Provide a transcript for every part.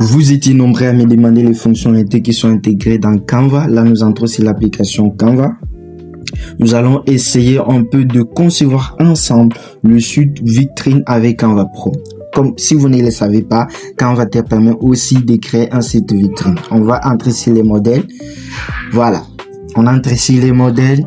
Vous étiez nombreux à me demander les fonctionnalités qui sont intégrées dans Canva. Là, nous entrons sur l'application Canva. Nous allons essayer un peu de concevoir ensemble le site vitrine avec Canva Pro. Comme si vous ne le savez pas, Canva te permet aussi de créer un site vitrine. On va entrer sur les modèles. Voilà. On entre sur les modèles.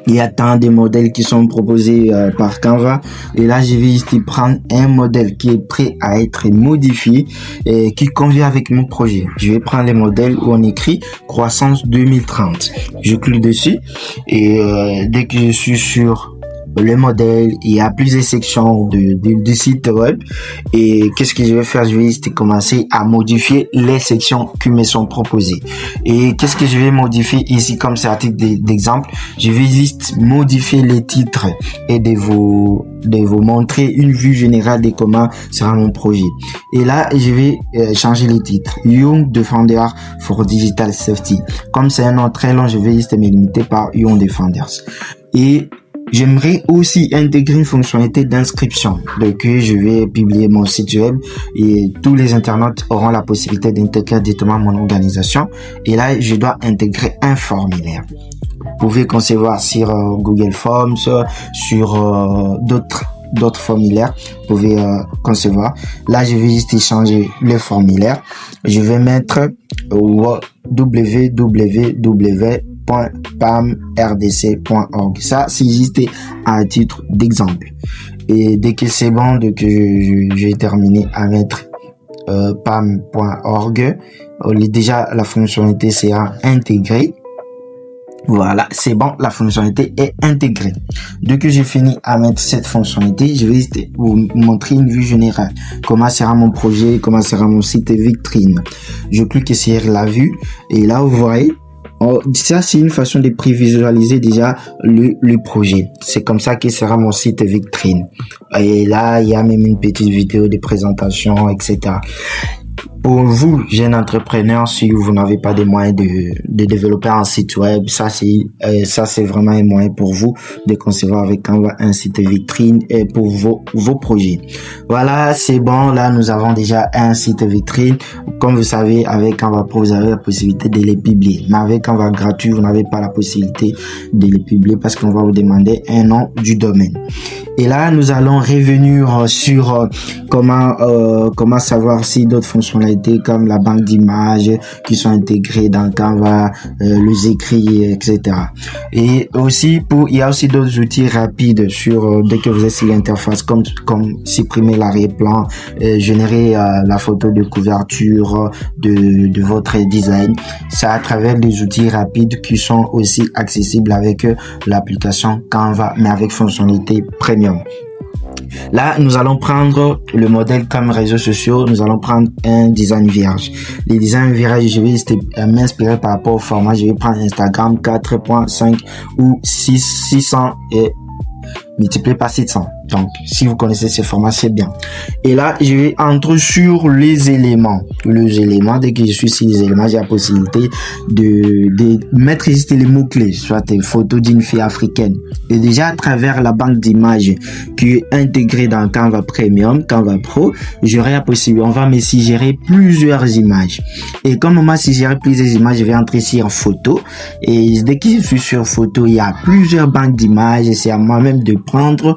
Il y a tant de modèles qui sont proposés par Canva. Et là, je vais ici prendre un modèle qui est prêt à être modifié et qui convient avec mon projet. Je vais prendre les modèles où on écrit croissance 2030. Je clique dessus et dès que je suis sur le modèle, il y a plusieurs sections du site web. Et qu'est-ce que je vais faire? Je vais juste commencer à modifier les sections qui me sont proposées. Et qu'est-ce que je vais modifier ici comme c'est article d'exemple? Je vais juste modifier les titres et de vous montrer une vue générale de comment sera mon projet. Et là, je vais changer les titres. Young Defender for Digital Safety. Comme c'est un nom très long, je vais juste me limiter par Young Defenders. Et j'aimerais aussi intégrer une fonctionnalité d'inscription. Donc, je vais publier mon site web et tous les internautes auront la possibilité d'intégrer directement mon organisation. Et là, je dois intégrer un formulaire. Vous pouvez concevoir sur Google Forms, sur d'autres formulaires. Vous pouvez concevoir. Là, je vais juste changer le formulaire. Je vais mettre www.pamrdc.org. Ça, c'est juste à titre d'exemple. Et dès que c'est bon, dès que j'ai terminé à mettre pam.org, déjà la fonctionnalité sera intégrée. Voilà, c'est bon, la fonctionnalité est intégrée. Dès que j'ai fini à mettre cette fonctionnalité, je vais vous montrer une vue générale. Comment sera mon projet, comment sera mon site vitrine. Je clique sur la vue et là, vous voyez, ça, c'est une façon de prévisualiser déjà le projet. C'est comme ça que sera mon site vitrine. Et là, il y a même une petite vidéo de présentation, etc. Pour vous, jeune entrepreneur, si vous n'avez pas de moyens de développer un site web, ça c'est vraiment un moyen pour vous de concevoir avec Canva un site vitrine et pour vos projets. Voilà, c'est bon. Là, nous avons déjà un site vitrine. Comme vous savez, avec Canva Pro, vous avez la possibilité de les publier. Mais avec Canva gratuit, vous n'avez pas la possibilité de les publier parce qu'on va vous demander un nom du domaine. Et là, nous allons revenir sur comment savoir si d'autres fonctionnalités comme la banque d'images qui sont intégrées dans Canva, les écrits, etc. Et aussi, il y a aussi d'autres outils rapides dès que vous êtes sur l'interface, comme supprimer l'arrière-plan, générer la photo de couverture de votre design. C'est à travers des outils rapides qui sont aussi accessibles avec l'application Canva, mais avec fonctionnalité premium. Là, nous allons prendre le modèle comme réseaux sociaux. Nous allons prendre un design vierge. Les designs vierges, je vais m'inspirer par rapport au format. Je vais prendre Instagram 4.5 ou 600 et multiplié par 700. Donc, si vous connaissez ce format, c'est bien. Et là, je vais entrer sur les éléments. Les éléments, dès que je suis sur les éléments, j'ai la possibilité de mettre ici les mots-clés, soit des photos d'une fille africaine. Et déjà, à travers la banque d'images qui est intégrée dans Canva Premium, Canva Pro, j'aurai la possibilité, on va me suggérer plusieurs images. Et comme on m'a suggéré plusieurs images, je vais entrer sur photo. Et dès que je suis sur photo, il y a plusieurs banques d'images. Et c'est à moi-même de prendre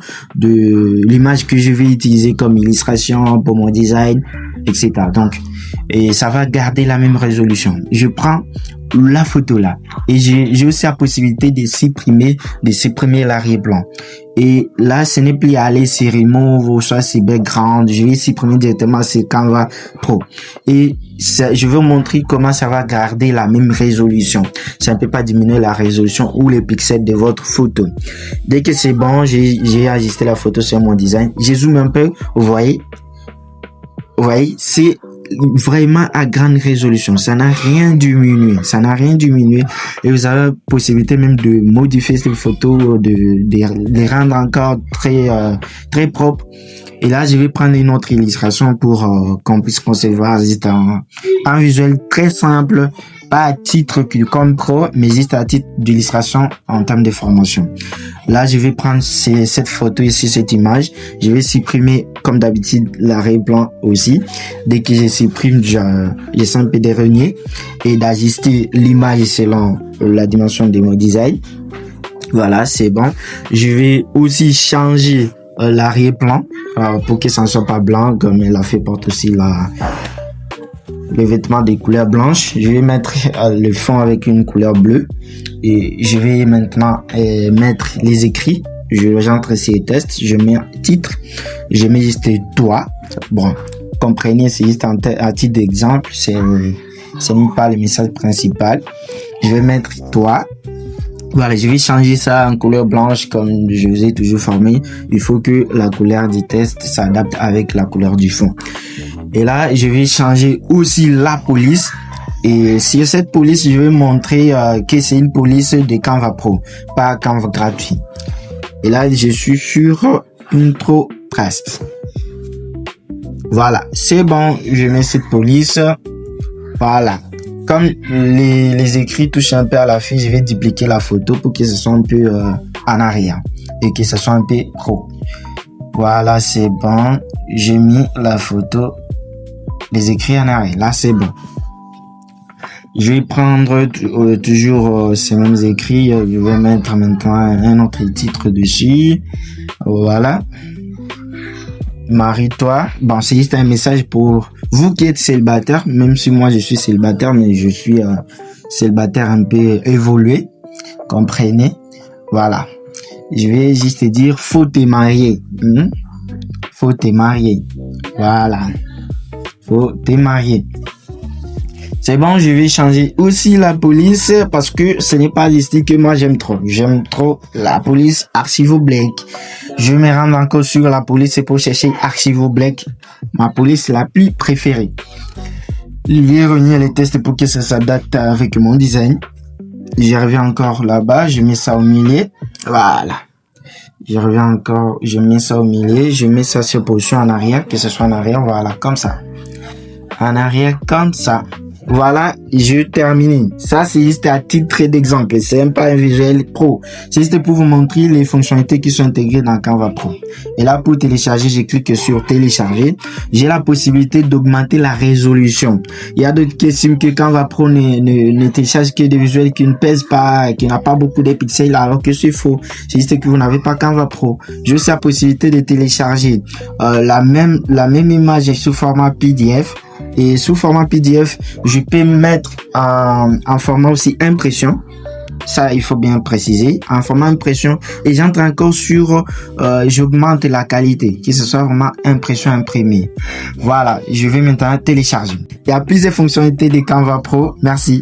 l'image que je vais utiliser comme illustration pour mon design, etc. Donc, et ça va garder la même résolution. Je prends la photo là et j'ai aussi la possibilité de supprimer l'arrière-plan. Et là, ce n'est plus aller sur Remove ou soit sur Background. Je vais supprimer directement sur Canva Pro. Et je vais vous montrer comment ça va garder la même résolution. Ça ne peut pas diminuer la résolution ou les pixels de votre photo. Dès que c'est bon, j'ai ajusté la photo sur mon design. Je zoome un peu, vous voyez, c'est vraiment à grande résolution. Ça n'a rien diminué. Et vous avez la possibilité même de modifier ces photos, de les rendre encore très propres. Et là, je vais prendre une autre illustration pour qu'on puisse concevoir un visuel très simple pas à titre que comme pro, mais juste à titre d'illustration en termes de formation. Là, je vais prendre cette photo ici, cette image. Je vais supprimer, comme d'habitude, l'arrière-plan aussi. Dès que je supprime, j'essaie un peu de renier et d'ajuster l'image selon la dimension de mon design. Voilà, c'est bon. Je vais aussi changer l'arrière-plan pour que ça ne soit pas blanc, comme elle a fait porte aussi le vêtement des couleurs blanches. Je vais mettre le fond avec une couleur bleue et je vais maintenant mettre les écrits. J'entre ces tests, je mets titre, je mets juste toi. Bon, comprenez, c'est juste à titre d'exemple, c'est même pas le message principal. Je vais mettre toi. Voilà, je vais changer ça en couleur blanche comme je vous ai toujours formé. Il faut que la couleur du test s'adapte avec la couleur du fond. Et là, je vais changer aussi la police. Et sur cette police, je vais montrer que c'est une police de Canva Pro, pas Canva gratuit. Et là, je suis sur Intro Trust. Voilà, c'est bon. Je mets cette police. Voilà. Comme les écrits touchent un peu à la fiche, je vais dupliquer la photo pour que ce soit un peu en arrière et que ce soit un peu pro. Voilà, c'est bon. J'ai mis la photo, les écrits en arrière. Là, c'est bon. Je vais prendre toujours ces mêmes écrits. Je vais mettre maintenant un autre titre dessus. Voilà. Marie-toi. Bon, c'est juste un message pour vous qui êtes célibataire, même si moi je suis célibataire, mais je suis célibataire un peu évolué. Comprenez? Voilà. Je vais juste dire, faut te marier. Faut te marier. Voilà. Faut te marier. C'est bon, je vais changer aussi la police parce que ce n'est pas le style que moi j'aime trop. J'aime trop la police Archivo Black. Je me rends encore sur la police pour chercher Archivo Black, ma police la plus préférée. Je vais renier les tests pour que ça s'adapte avec mon design. Je reviens encore là-bas, je mets ça au milieu. Voilà. Je reviens encore, je mets ça au milieu, je mets ça sur position en arrière, que ce soit en arrière, voilà, comme ça. En arrière, comme ça. Voilà, je termine. Ça, c'est juste à titre d'exemple. C'est même pas un visuel pro. C'est juste pour vous montrer les fonctionnalités qui sont intégrées dans Canva Pro. Et là, pour télécharger, je clique sur télécharger. J'ai la possibilité d'augmenter la résolution. Il y a d'autres questions que Canva Pro ne télécharge que des visuels qui ne pèsent pas, qui n'a pas beaucoup de pixels, alors que c'est faux. C'est juste que vous n'avez pas Canva Pro. J'ai aussi la possibilité de télécharger la même image sous format PDF. Et sous format PDF, je peux mettre en format aussi impression. Ça, il faut bien préciser. En format impression. Et j'entre encore sur, j'augmente la qualité. Que ce soit vraiment impression imprimée. Voilà. Je vais maintenant télécharger. Il y a plusieurs fonctionnalités de Canva Pro. Merci.